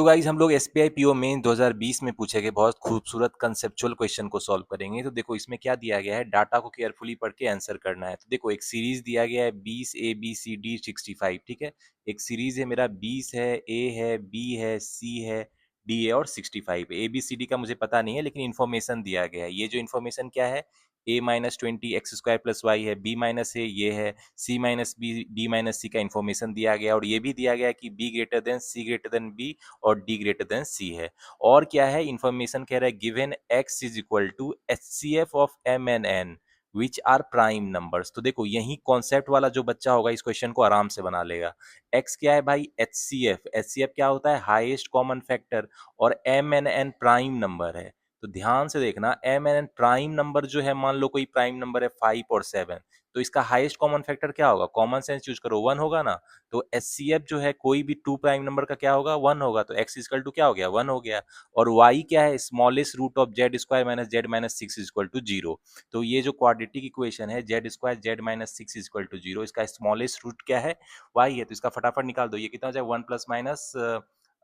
तो गाइज हम लोग एसबीआई पीओ मेन 2020 में पूछे गए बहुत खूबसूरत कंसेप्चुअल क्वेश्चन को सॉल्व करेंगे। तो देखो इसमें क्या दिया गया है, डाटा को केयरफुली पढ़ के आंसर करना है। तो देखो एक सीरीज दिया गया है 20 ए बी सी डी 65, ठीक है। एक सीरीज है मेरा 20 है, ए है, बी है, सी है, डी है और 65 है। ए बी सी डी का मुझे पता नहीं है, लेकिन इन्फॉर्मेशन दिया गया है। ये जो इन्फॉर्मेशन क्या है, a-20 x² + y है, b माइनस है ये है, c minus B D minus C का इन्फॉर्मेशन दिया गया, और ये भी दिया गया कि b greater than c greater than b और d ग्रेटर देन c है। और क्या है, इन्फॉर्मेशन कह रहा है given x is equal to HCF of m and n which are prime numbers. तो देखो यही कॉन्सेप्ट वाला जो बच्चा होगा इस क्वेश्चन को आराम से बना लेगा। x क्या है भाई, HCF क्या होता है, हाईएस्ट कॉमन फैक्टर, और m and n prime number है। तो ध्यान से देखना, m and n prime number जो है, मान लो कोई प्राइम नंबर है 5 और 7, तो इसका हाईएस्ट कॉमन फैक्टर क्या होगा, कॉमन सेंस यूज करो, 1 होगा ना। तो HCF जो है कोई भी 2 प्राइम नंबर का क्या होगा, 1 होगा। तो x इक्वल टू क्या हो गया, 1 हो गया। और y क्या है, smallest root of z² minus z minus 6 equal to 0। तो ये जो क्वाड्रेटिक इक्वेशन है z² z minus 6 equal to 0, इसका स्मॉलेस्ट रूट क्या है, y है। तो इसका फटाफट निकाल दो, ये कितना हो जाएगा, 1 प्लस माइनस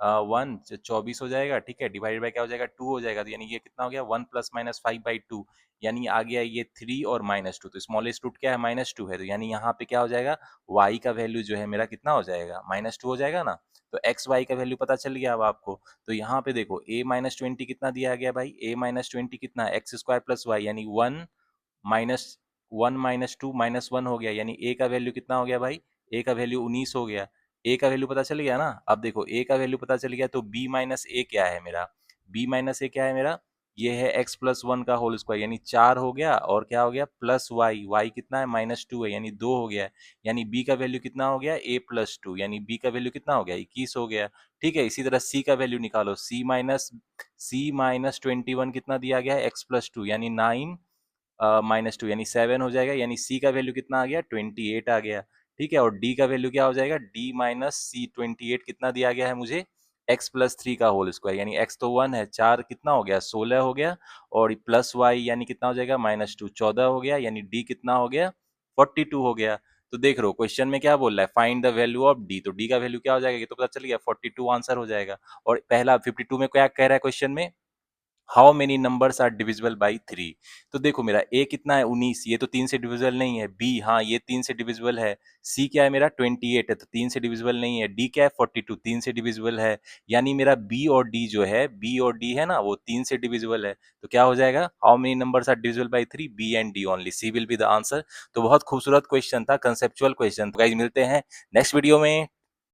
1 24 हो जाएगा, ठीक है, डिवाइड बाय क्या हो जाएगा, 2 हो जाएगा। तो यानी ये कितना हो गया, 1 प्लस माइनस 5/2, यानी आ गया ये 3 और -2। तो स्मॉलेस्ट रूट क्या है, -2 है। तो यानी यहाँ पे क्या हो जाएगा, y का वैल्यू जो है मेरा कितना हो जाएगा, -2 हो जाएगा ना। तो x y का वैल्यू पता चल गया अब आपको। तो यहाँ पे देखो a-20 कितना दिया गया भाई, a-20 कितना, x² प्लस y, यानी 1 माइनस 1 -2 -1 हो गया, यानी a का वैल्यू कितना हो गया भाई, a का वैल्यू 19 हो गया। a का वैल्यू पता चल गया ना। अब देखो a का वैल्यू पता चल गया, तो b माइनस a क्या है मेरा, b माइनस a क्या है मेरा, ये है x प्लस 1 का होल स्क्वायर, यानी 4 हो गया, और क्या हो गया, प्लस y कितना है, -2 है, यानी 2 हो गया। यानी b का वैल्यू कितना हो गया, a प्लस 2, यानी b का वैल्यू कितना हो गया, 21 हो गया। ठीक है, इसी तरह c का वैल्यू निकालो, c माइनस 21 कितना दिया गया है, x प्लस 2, यानी 9 -2, यानी 7 हो जाएगा। यानी c का वैल्यू कितना आ गया, 28 आ गया। ठीक है, और d का वैल्यू क्या हो जाएगा, d माइनस सी 28 कितना दिया गया है मुझे, x प्लस 3 का होल स्क्वायर, यानी x तो 1 है, 4 कितना हो गया, 16 हो गया, और प्लस y यानी कितना हो जाएगा, -2 14 हो गया, यानी d कितना हो गया, 42 हो गया। तो देख रहे हो क्वेश्चन में क्या बोल रहा है, find the value of d। तो d का वैल्यू क्या हो जाएगा, ये तो पता चल गया, 42 आंसर हो जाएगा। और पहला 52 में क्या कह रहा है क्वेश्चन में, how many numbers are divisible by 3। तो देखो मेरा a कितना है, 19, ये तो 3 से डिविजिबल नहीं है। b, हाँ ये 3 से डिविजिबल है। c क्या है मेरा, 28 है, तो 3 से डिविजिबल नहीं है। d क्या है, 42, 3 से डिविजिबल है। यानी मेरा b और d जो है, b और d है ना, वो 3 से डिविजिबल है। तो क्या हो जाएगा, how many numbers are divisible by 3, b and d only, c will be the answer. तो बहुत खूबसूरत क्वेश्चन था, कंसेप्चुअल क्वेश्चन। तो गाइस मिलते हैं नेक्स्ट वीडियो में।